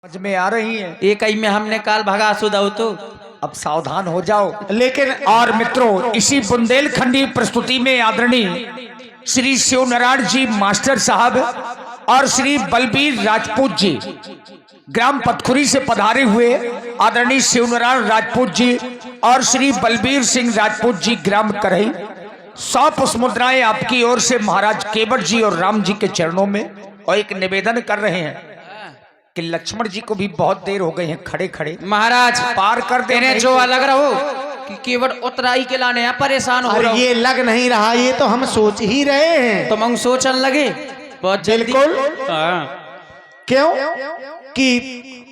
समझ में आ रही है। एक ही में हमने काल भगा सुदाऊ तो अब सावधान हो जाओ। लेकिन और मित्रों, इसी बुंदेलखंडी प्रस्तुति में आदरणीय श्री शिवनारायण जी मास्टर साहब और श्री बलबीर राजपूत जी ग्राम पथखुरी से पधारे हुए आदरणीय शिवनारायण राजपूत जी और श्री बलबीर सिंह राजपूत जी ग्राम करही 100 पुष्प मुद्राएं आपकी ओर से महाराज केवट जी और राम जी के चरणों में और एक निवेदन कर रहे हैं कि लक्ष्मण जी को भी बहुत देर हो गई है खड़े खड़े। महाराज पार कर देने जो अलग रहो कि केवट उतराई के लाने यहाँ परेशान हो रहा। ये लग नहीं रहा, ये तो हम सोच ही रहे हैं। तो मंग सोचन लगे बहुत जल्दी। बिल्कुल। क्यों कि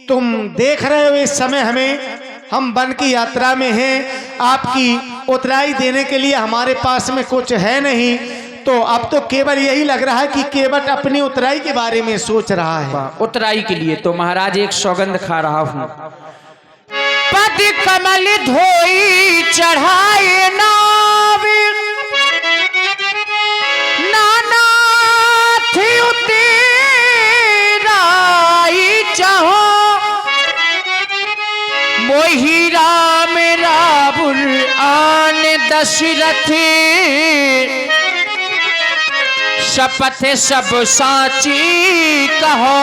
तुम देख रहे हो इस समय हम वन की यात्रा में हैं, आपकी उतराई देने के लिए हमारे पास में कुछ है नहीं, तो अब तो केवल यही लग रहा है कि केवट अपनी उतराई के बारे में सोच रहा है। उतराई के लिए तो महाराज एक सौगंध खा रहा हूँ। पद कमल धोई चढ़ाए नाविक नाना थी उतराई चाहो मोही राम रावुल आन दशरथी शपथ सब साची कहो।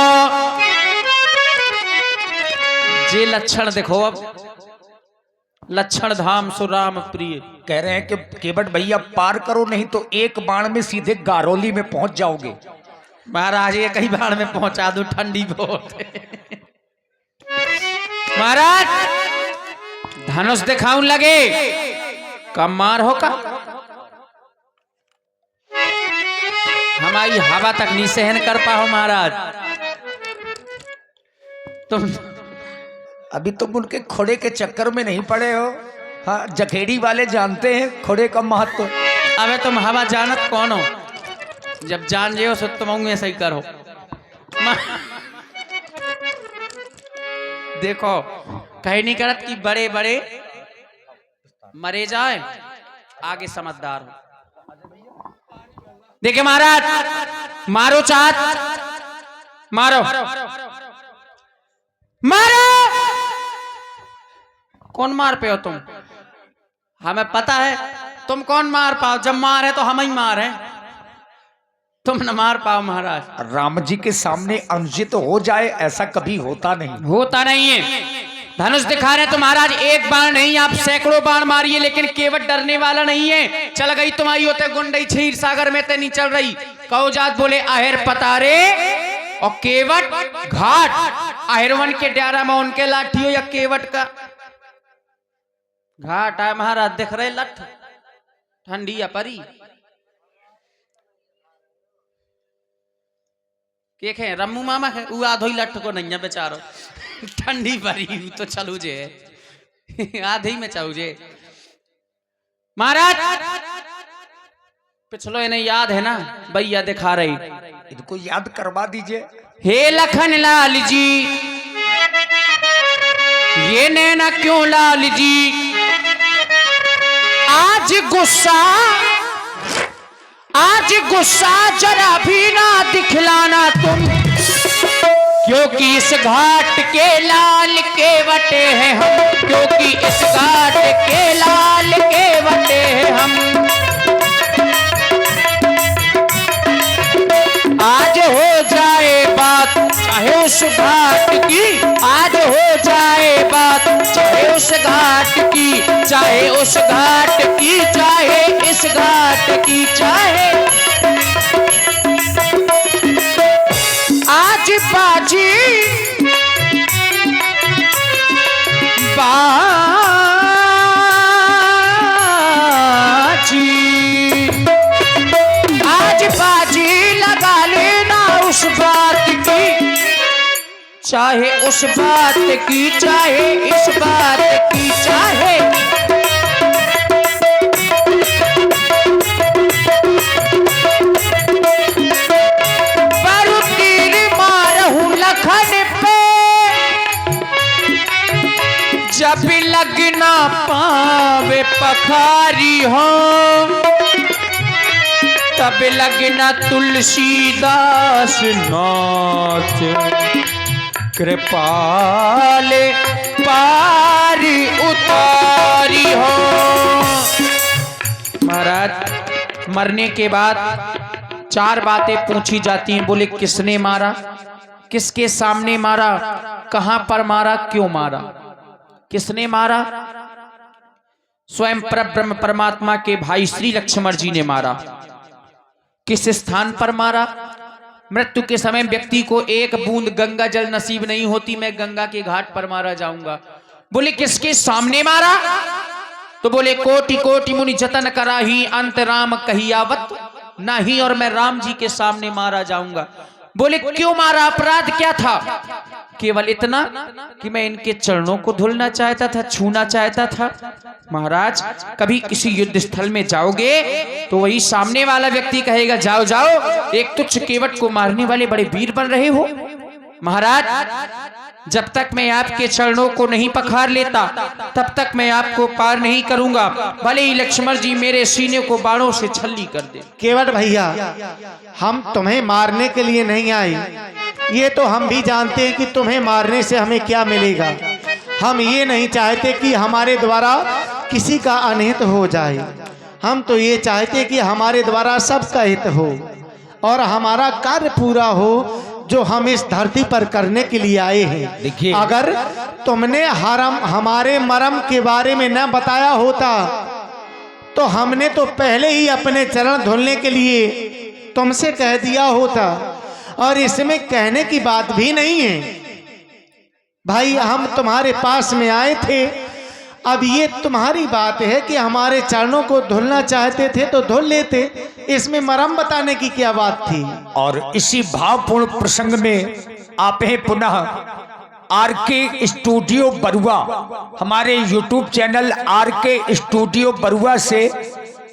जे लक्षण देखो, अब लक्षण धाम सुराम प्रिय कह रहे हैं कि केवट भैया पार करो नहीं तो एक बाण में सीधे गारोली में पहुंच जाओगे। महाराज ये कई बार में पहुंचा दो, ठंडी बहुत है। महाराज धनुष दिखाऊं लगे कम मार हो का हमारी हवा तक नहीं सहन कर पाओ महाराज। तुम अभी तुम उनके खोड़े के चक्कर में नहीं पड़े हो। हाँ, जखेड़ी वाले जानते हैं खोड़े का महत्व। अबे तुम हवा जानत कौन हो, जब जान जे हो सो तुम ऐसा ही करो। देखो कहीं नहीं करत कि बड़े बड़े मरे जाए, आगे समझदार हो। देखिए महाराज, मारो चाहत मारो मारो। कौन मार पे हो तुम? हमें पता है तुम कौन मार पाओ। जब मार है तो हम ही मार हैं, तुम न मार पाओ। महाराज राम जी के सामने अनुचित हो जाए ऐसा कभी होता नहीं है। धनुष दिखा रहे तो महाराज एक बार नहीं आप सैकड़ों बाण मारिए, लेकिन केवट डरने वाला नहीं है। चल गई तुम्हारी होते गुंडई क्षीर सागर में ते नहीं चल रही। कहो जात बोले आहेर पतारे और केवट घाट। आहेरवन के डारा में उनके लाठियों या केवट का घाट है। महाराज दिख रहे लठ ठंडी या परी के रम्मू मामा है वो आधो ही लठ को नहीं है बेचारो। ठंडी परी तो चलू जे आधे ही में चाहू जे। महाराज पिछलो इन्हें याद है ना, भैया दिखा रही, इनको याद करवा दीजिए। हे लखन लाल जी ये नैना क्यों लाल जी, आज गुस्सा जरा भी ना दिखलाना तुम, क्योंकि इस घाट के लाल केवटे हैं हम, क्योंकि इस घाट के लाल केवटे हैं हम। आज हो जाए बात चाहे उस घाट की, आज हो जाए बात चाहे उस घाट की, चाहे उस घाट की, चाहे इस घाट की, चाहे आज बाजी आज बाजी लगा लेना उस बात की, चाहे उस बात की, चाहे इस बात की, चाहे जब लगना पावे पखारी हो, तब लगना तुलसीदास नाच। कृपाले पारी उतारी हो। महाराज मरने के बाद 4 बातें पूछी जाती हैं। बोले किसने मारा, किसके सामने मारा, कहां पर मारा, क्यों मारा। किसने मारा? स्वयं परब्रह्म परमात्मा के भाई श्री लक्ष्मण जी ने मारा। किस स्थान पर मारा? मृत्यु के समय व्यक्ति को एक बूंद गंगा जल नसीब नहीं होती, मैं गंगा के घाट पर मारा जाऊंगा। बोले किसके सामने मारा? तो बोले कोटि कोटि मुनि जतन करा ही अंत राम कहियावत नहीं, और मैं राम जी के सामने मारा जाऊंगा। बोले क्यों मारा, अपराध क्या था? केवल इतना कि मैं इनके चरणों को धुलना चाहता था, छूना चाहता था। महाराज कभी किसी युद्ध स्थल में जाओगे तो वही सामने वाला व्यक्ति कहेगा जाओ जाओ, एक तुच्छ केवट को मारने वाले बड़े वीर बन रहे हो। महाराज जब तक मैं आपके चरणों को नहीं पखार लेता तब तक मैं आपको पार नहीं करूंगा, भले ही लक्ष्मण जी मेरे सीने को बाणों से छल्ली कर दे। केवट भैया, हम तुम्हें मारने के लिए नहीं आए, ये तो हम भी जानते हैं कि तुम्हें मारने से हमें क्या मिलेगा। हम ये नहीं चाहते कि हमारे द्वारा किसी का अनहित हो जाए, हम तो ये चाहते कि हमारे द्वारा सबका हित हो और हमारा कार्य पूरा हो जो हम इस धरती पर करने के लिए आए हैं। देखिए, अगर तुमने हमारे मरम के बारे में न बताया होता तो हमने तो पहले ही अपने चरण धुलने के लिए तुमसे कह दिया होता, और इसमें कहने की बात भी नहीं है। भाई हम तुम्हारे पास में आए थे, अब ये तुम्हारी बात है कि हमारे चरणों को धुलना चाहते थे तो धुल लेते, इसमें मरम बताने की क्या बात थी। और इसी भावपूर्ण प्रसंग में आप हैं पुनः आरके स्टूडियो बरुआ, हमारे YouTube channel RK studio Barua से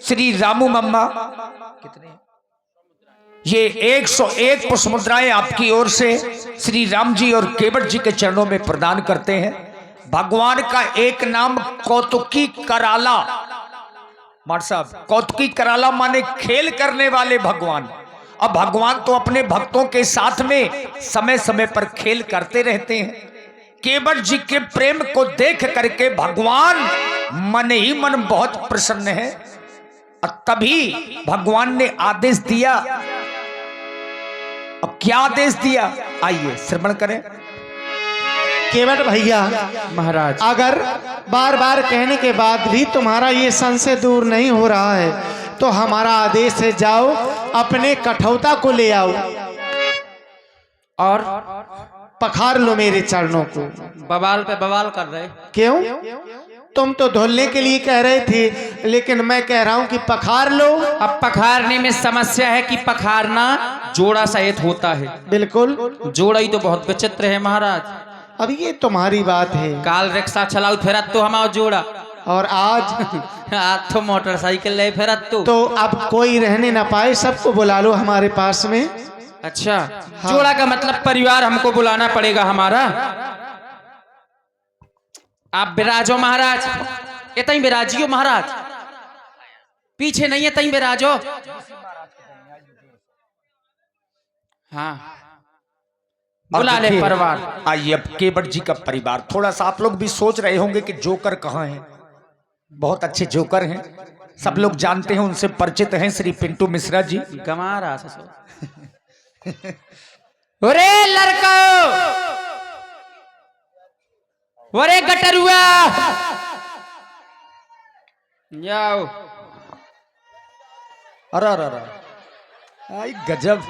श्री रामू मम्मा ये 101 पुष्प मुद्राएं आपकी ओर से श्री राम जी और केवट जी के चरणों में प्रदान करते हैं। भगवान का एक नाम कौतुकी कराला, मार साहब, कौतुकी कराला माने खेल करने वाले भगवान। अब भगवान तो अपने भक्तों के साथ में समय समय पर खेल करते रहते हैं। केवट जी के प्रेम को देख करके भगवान मन ही मन बहुत प्रसन्न है, और तभी भगवान ने आदेश दिया। अब क्या आदेश दिया, आइए श्रवण करें। केवट भैया महाराज अगर बार बार कहने के बाद भी तुम्हारा ये संशय दूर नहीं हो रहा है तो हमारा आदेश है, जाओ अपने कठौता को ले आओ और पखार लो मेरे चरणों को। बवाल पे बवाल कर रहे। क्यों? तुम तो धुलने के लिए कह रहे थे, लेकिन मैं कह रहा हूं कि पखार लो। अब पखारने में समस्या है कि पखारना जोड़ा सहित होता है। बिल्कुल, जोड़ा ही तो बहुत विचित्र है महाराज। अब ये तुम्हारी बात है। काल रिक्शा चलाओ फिर तो हमारा जोड़ा, और आज तो मोटरसाइकिल ले फिर तो अब कोई रहने ना पाए, सबको बुला लो हमारे पास में। अच्छा, जोड़ा का मतलब परिवार हमको बुलाना पड़ेगा हमारा। आप विराजो महाराज, इतना ही विराजियो महाराज, पीछे नहीं है तई विराजो। हाँ बुला ले परिवार। आइए, अब केवट जी का परिवार। थोड़ा सा आप लोग भी सोच रहे होंगे कि जोकर कहाँ हैं। बहुत अच्छे जोकर हैं, सब लोग जानते हैं, उनसे परिचित हैं, श्री पिंटू मिश्रा जी। गमा रहा अरे लड़का, अरे गटरुआ, जाओ। अरे अरे अरे, आई गजब।